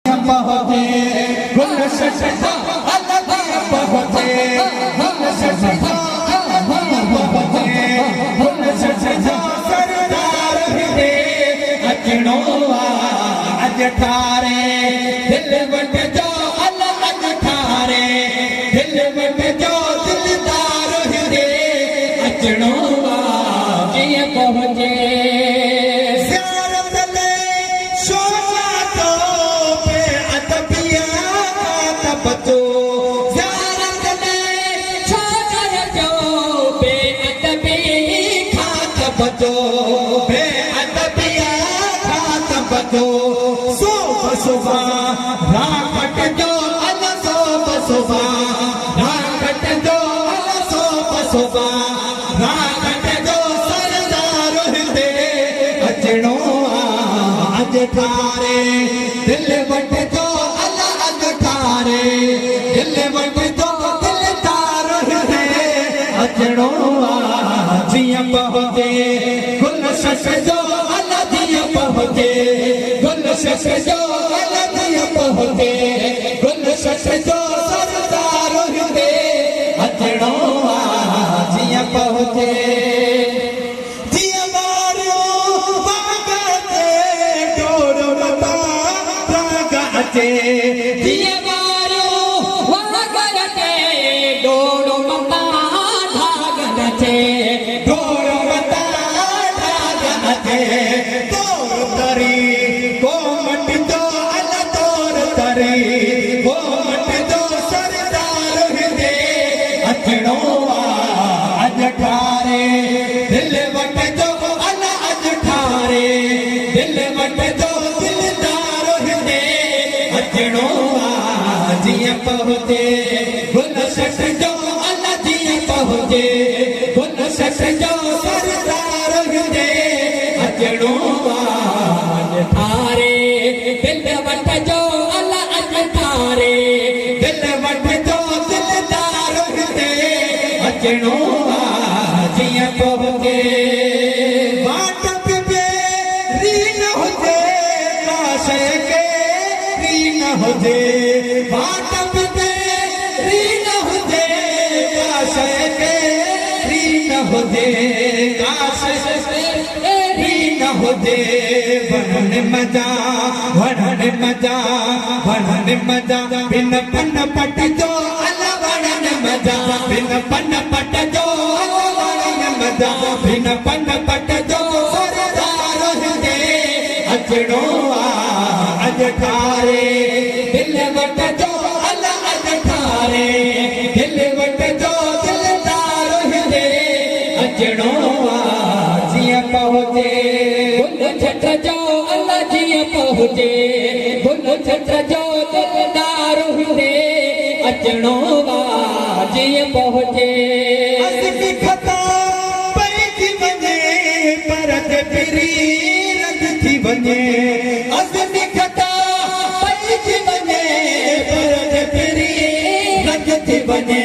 पहुँचे गुलशन अलग पहुँचे गुलशन पहुँचे गुलशन सरदार दे अचणो अज ठारे दिल वट जो अलग ठारे दिल वट जो दिलदार दे अचणो जिया पहुँचे बचो बेअदबिया खात बचो सुबह सुबह राखट जो अल सुबह सुबह राखट जो अल सुबह सुबह राखट जो सरदार दे अचणो अज ठारे दिल वट जो अल अज ठारे दिल वट जो दिलदार दे अचणो जिया पहुँचे गुलशन जो अला जिया पहुँचे गुलशन जो अला जिया पहुँचे गुलशन जो सरदार दे अचणो जिया पहुँचे जिया मारो बागते डोरो मता रागाचे जिया मारो बागते डोरो मता धागनचे अचणो अज ठारे दिल वट जो अल अज ठारे दिल वट जो दिलदार दे अचणो जिया पहुँचे गुलशन जो अल जिया पहुँचे गुलशन जो सरदार दे अचणो अज ठारे दिल वट जो अल अज ठारे दिल वट जो अचणो जिया पहुँचे बाट पे रीन हुजे काशे के रीन हुजे बाट पे रीन हुजे काशे के रीन हुजे काशे के रीन हुजे वणन मजा वणन मजा वणन मजा बिन पन पट जो अल वणन मजा बिन पन पट जो वणन मजा बिन पन पट जो सरदार दे अचणो अज ठारे दिल वट जो अल अज ठारे दिल वट जो दिलदार दे अचणो जिया पहुँचे गुलछट जो अल जिया पहुँचे गुलछट जो दिलदार दे अचणो जिया पहुँचे असली खता पैजी वञे परत फिरी रंग थी वञे असली खता पैजी वञे परत फिरी रंग थी वञे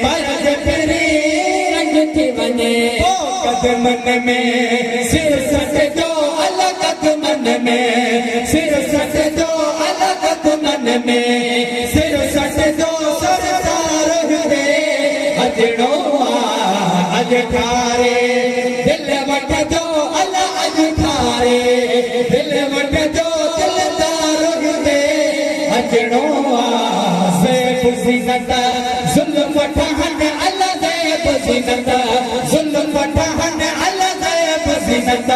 परत फिरी रंग थी वञे कदमन में सिर सट जो अलग कदमन में सिर सट जो अलग कदमन में सिर सट जो अचणो अज ठारे दिल वट जो अल अज ठारे दिल वट जो दिलदार दे अचणो ज़ैब ज़ीनत ज़ुल्फ़ ठहन अल ज़ैब ज़ीनत ज़ुल्फ़ ठहन अल ज़ैब ज़ीनत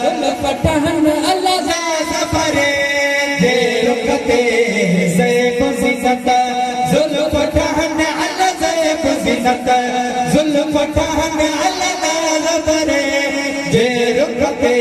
ज़ुल्फ़ ठहन अल ज़ैब सफ़रे जे रुखते ज़ैब ज़ीनत ज़ुल्फ़ ठहन अल ज़ैब ज़ीनत ज़ुल्फ़ ठहन अल नाज़ परे जे रुखते